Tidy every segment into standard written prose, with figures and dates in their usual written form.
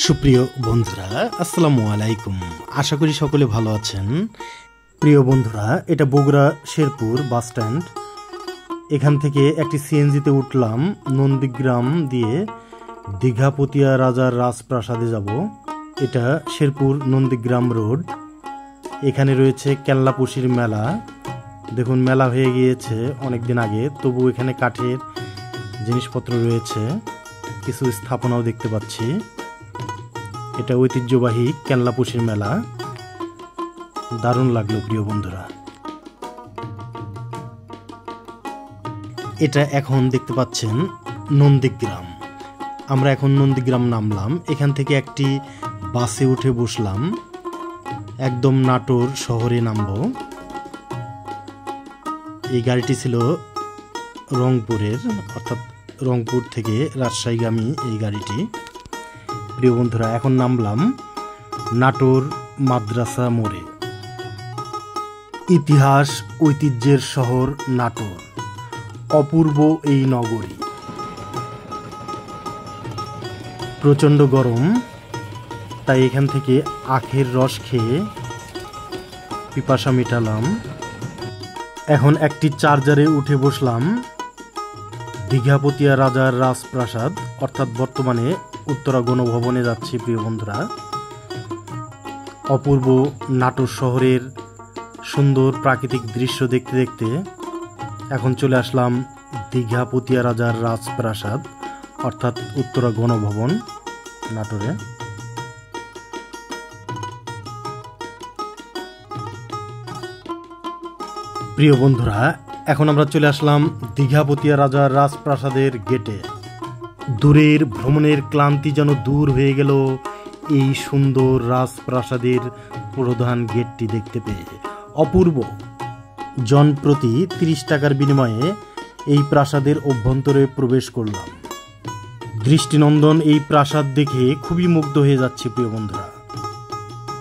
সুপ্রিয় বন্ধুরা, আসসালামু আলাইকুম। আশা করি সকলে ভালো আছেন। প্রিয় বন্ধুরা, এটা বগুড়া শেরপুর বাস স্ট্যান্ড। এখান থেকে একটি সিএনজিতে উঠলাম, নন্দীগ্রাম দিয়ে দীঘাপতিয়া রাজার রাজপ্রাসাদে যাব। এটা শেরপুর নন্দীগ্রাম রোড। এখানে রয়েছে কেল্লাপুশির মেলা। দেখুন, মেলা হয়ে গিয়েছে অনেক দিন আগে, তবু এখানে কাঠের জিনিসপত্র রয়েছে, কিছু স্থাপনাও দেখতে পাচ্ছি। এটা ঐতিহ্যবাহী কেল্লাপুশির মেলা। দারুণ লাগলো প্রিয় বন্ধুরা। এটা এখন দেখতে পাচ্ছেন নন্দীগ্রাম। আমরা এখন নন্দীগ্রাম নামলাম। এখান থেকে একটি বাসে উঠে বসলাম, একদম নাটোর শহরে নামব। এই গাড়িটি ছিল রংপুরের, অর্থাৎ রংপুর থেকে রাজশাহীগামী এই গাড়িটি। প্রিয় বন্ধুরা, এখন নামলাম নাটোর মাদ্রাসা মোড়ে। ইতিহাস ঐতিহ্যের শহর নাটোর, অপূর্ব এই নগরী। প্রচণ্ড গরম, তাই এখান থেকে আখের রস খেয়ে পিপাসা মেটালাম। এখন একটি চার্জারে উঠে বসলাম। দীঘাপতিয়া রাজার রাজপ্রাসাদ, অর্থাৎ বর্তমানে উত্তরা গণভবনে যাচ্ছি। প্রিয় বন্ধুরা, অপূর্ব নাটোর শহরের সুন্দর প্রাকৃতিক দৃশ্য দেখতে দেখতে এখন চলে আসলাম দীঘাপতিয়া রাজার রাজপ্রাসাদ, অর্থাৎ উত্তরা গণভবন নাটোরে। প্রিয় বন্ধুরা, এখন আমরা চলে আসলাম দীঘাপতিয়া রাজার রাজপ্রাসাদের গেটে। দূরের ভ্রমণের ক্লান্তি যেন দূর হয়ে গেল এই সুন্দর রাজপ্রাসাদের প্রধান গেটটি দেখতে পেয়ে। অপূর্ব। জনপ্রতি 30 টাকার বিনিময়ে এই প্রাসাদের অভ্যন্তরে প্রবেশ করলাম। দৃষ্টিনন্দন এই প্রাসাদ দেখে খুবই মুগ্ধ হয়ে যাচ্ছে প্রিয় বন্ধুরা।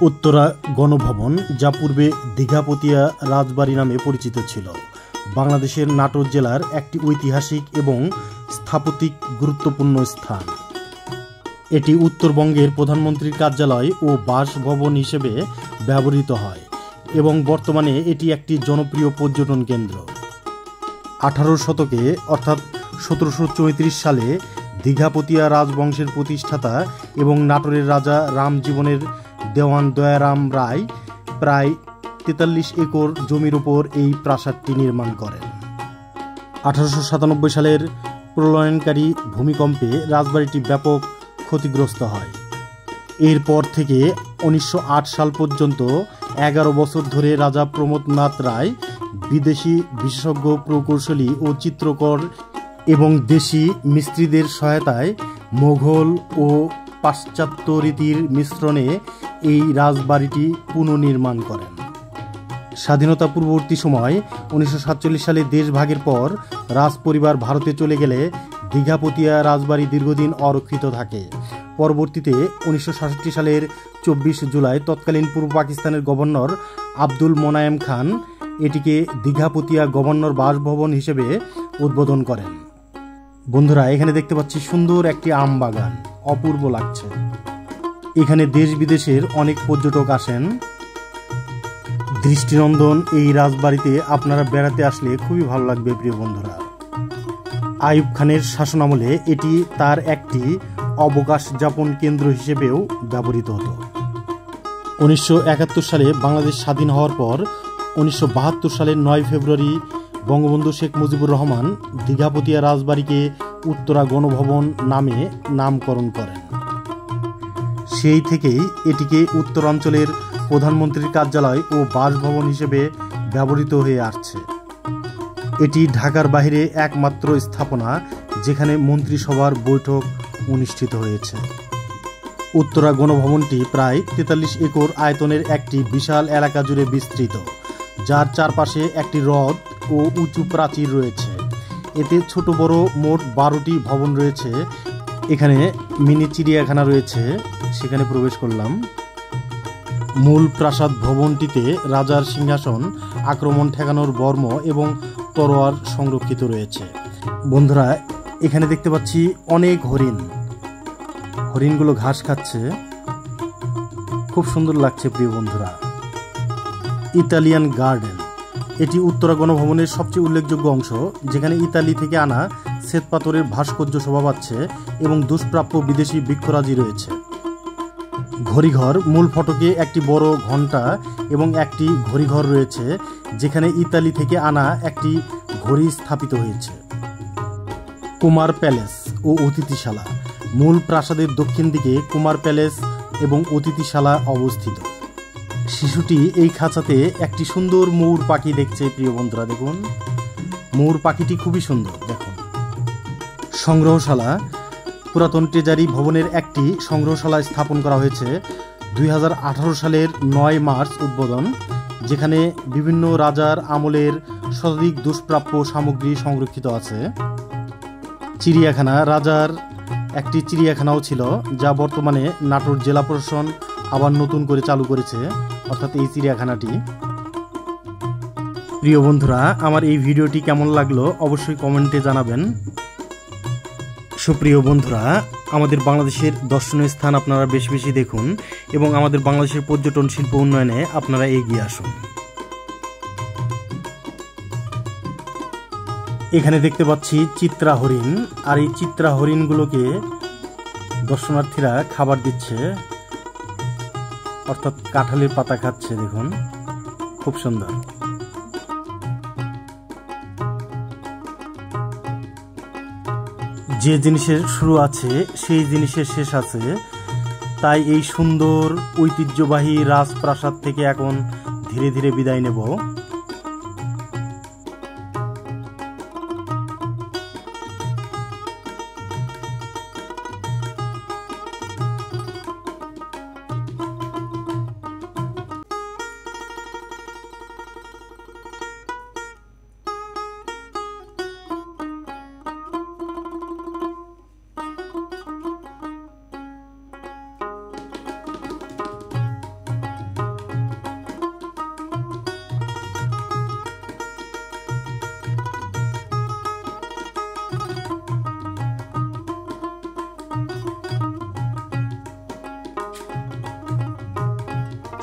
উত্তরা গণভবন, যা পূর্বে দীঘাপতিয়া রাজবাড়ি নামে পরিচিত ছিল, বাংলাদেশের নাটোর জেলার একটি ঐতিহাসিক এবং স্থাপত্যিক গুরুত্বপূর্ণ স্থান। এটি উত্তরবঙ্গের প্রধানমন্ত্রীর কার্যালয় ও বাসভবন হিসেবে ব্যবহৃত হয় এবং বর্তমানে এটি একটি জনপ্রিয় পর্যটন কেন্দ্র। 18 শতকে, অর্থাৎ 1734 সালে দীঘাপতিয়া রাজবংশের প্রতিষ্ঠাতা এবং নাটোরের রাজা রামজীবনের দেওয়ান দয়ারাম রায় প্রায় 43 একর জমির উপর এই প্রাসাদটি নির্মাণ করেন। 1897 সালের প্রলয়নকারী ভূমিকম্পে রাজবাড়িটি ব্যাপক ক্ষতিগ্রস্ত হয়। এরপর থেকে 1908 সাল পর্যন্ত 11 বছর ধরে রাজা প্রমোদনাথ রায় বিদেশি বিশেষজ্ঞ প্রকৌশলী ও চিত্রকর এবং দেশি মিস্ত্রিদের সহায়তায় মোঘল ও পাশ্চাত্য রীতির মিশ্রণে এই রাজবাড়িটি পুনর্নির্মাণ করেন। স্বাধীনতা পূর্ববর্তী সময় 1947 সালে দেশ ভাগের পর রাজ পরিবার ভারতে চলে গেলে দীঘাপতিয়া রাজবাড়ি দীর্ঘদিন অরক্ষিত থাকে। পরবর্তীতে 1966 সালের 24 জুলাই তৎকালীন পূর্ব পাকিস্তানের গভর্নর আব্দুল মোনায়েম খান এটিকে দীঘাপতিয়া গভর্নর বাসভবন হিসেবে উদ্বোধন করেন। বন্ধুরা, এখানে দেখতে পাচ্ছি সুন্দর একটি আম বাগান, অপূর্ব লাগছে। এখানে দেশ বিদেশের অনেক পর্যটক আসেন। দৃষ্টিনন্দন এই রাজবাড়িতে আপনারা বেড়াতে আসলে খুবই ভালো লাগবে প্রিয় বন্ধুরা। আইয়ুব খানের শাসনামলে এটি তার একটি অবকাশ যাপন কেন্দ্র হিসেবেও ব্যবহৃত হতো। 1971 সালে বাংলাদেশ স্বাধীন হওয়ার পর 1972 সালের 9 ফেব্রুয়ারি বঙ্গবন্ধু শেখ মুজিবুর রহমান দীঘাপতিয়া রাজবাড়িকে উত্তরা গণভবন নামে নামকরণ করেন। সেই থেকেই এটিকে উত্তরাঞ্চলের প্রধানমন্ত্রীর কার্যালয় ও বাসভবন হিসেবে ব্যবহৃত হয়ে আসছে। এটি ঢাকার বাইরে একমাত্র স্থাপনা যেখানে মন্ত্রিসভার বৈঠক অনুষ্ঠিত হয়েছে। উত্তরা গণভবনটি প্রায় 43 একর আয়তনের একটি বিশাল এলাকা জুড়ে বিস্তৃত, যার চারপাশে একটি হ্রদ ও উঁচু প্রাচীর রয়েছে। এতে ছোট বড় মোট 12টি ভবন রয়েছে। এখানে মিনি চিড়িয়াখানা রয়েছে, সেখানে প্রবেশ করলাম। মূল প্রাসাদ ভবনটিতে রাজার সিংহাসন, আক্রমণ ঠেকানোর বর্ম এবং তরোয়ার সংরক্ষিত রয়েছে। বন্ধুরা, এখানে দেখতে পাচ্ছি অনেক হরিণ। হরিণগুলো ঘাস খাচ্ছে, খুব সুন্দর লাগছে প্রিয় বন্ধুরা। ইতালিয়ান গার্ডেন, এটি উত্তরা গণভবনের সবচেয়ে উল্লেখযোগ্য অংশ, যেখানে ইতালি থেকে আনা শ্বেতপাথরের ভাস্কর্য শোভা পাচ্ছে এবং দুষ্প্রাপ্য বিদেশি বৃক্ষরাজি রয়েছে। ঘড়িঘর, মূল ফটকে একটি বড় ঘণ্টা এবং একটি ঘড়িঘর রয়েছে, যেখানে ইতালি থেকে আনা একটি ঘড়ি স্থাপিত হয়েছে। কুমার প্যালেস ও অতিথিশালা, মূল প্রাসাদের দক্ষিণ দিকে কুমার প্যালেস এবং অতিথিশালা অবস্থিত। শিশুটি এই খাঁচাতে একটি সুন্দর ময়ূর পাখি দেখছে প্রিয় বন্ধুরা, দেখুন ময়ূর পাখিটি খুবই সুন্দর। দেখুন সংগ্রহশালা, পুরাতন ট্রেজারি ভবনের একটি সংগ্রহশালা স্থাপন করা হয়েছে 2018 সালের 9 মার্চ উদ্বোধন, যেখানে বিভিন্ন রাজার আমলের শতাধিক দুষ্প্রাপ্য সামগ্রী সংরক্ষিত আছে। চিড়িয়াখানা, রাজার একটি চিড়িয়াখানাও ছিল, যা বর্তমানে নাটোর জেলা প্রশাসন আবার নতুন করে চালু করেছে, অর্থাৎ এই চিড়িয়াখানাটি। প্রিয় বন্ধুরা, আমার এই ভিডিওটি কেমন লাগলো অবশ্যই কমেন্টে জানাবেন। সুপ্রিয় বন্ধুরা, আমাদের বাংলাদেশের দর্শনীয় স্থান আপনারা বেশি বেশি দেখুন এবং আমাদের বাংলাদেশের পর্যটন শিল্প উন্নয়নে আপনারা এগিয়ে আসুন। এখানে দেখতে পাচ্ছি চিত্রা হরিণ, আর এই চিত্রা হরিণগুলোকে দর্শনার্থীরা খাবার দিচ্ছে, অর্থাৎ কাঁঠালের পাতা খাচ্ছে। দেখুন খুব সুন্দর। যে জিনিসের শুরু আছে সেই জিনিসের শেষ আছে, তাই এই সুন্দর ঐতিহ্যবাহী রাজপ্রাসাদ থেকে এখন ধীরে ধীরে বিদায় নেব।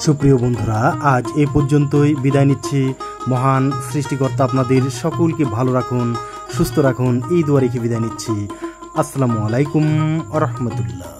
সুপ্রিয় বন্ধুরা, আজ এ পর্যন্তই বিদায় নিচ্ছি। মহান সৃষ্টিকর্তা আপনাদের সকলকে ভালো রাখুন, সুস্থ রাখুন, এই দোয়া রেখে বিদায় নিচ্ছি। আসসালামু আলাইকুম ওয়া রাহমাতুল্লাহ।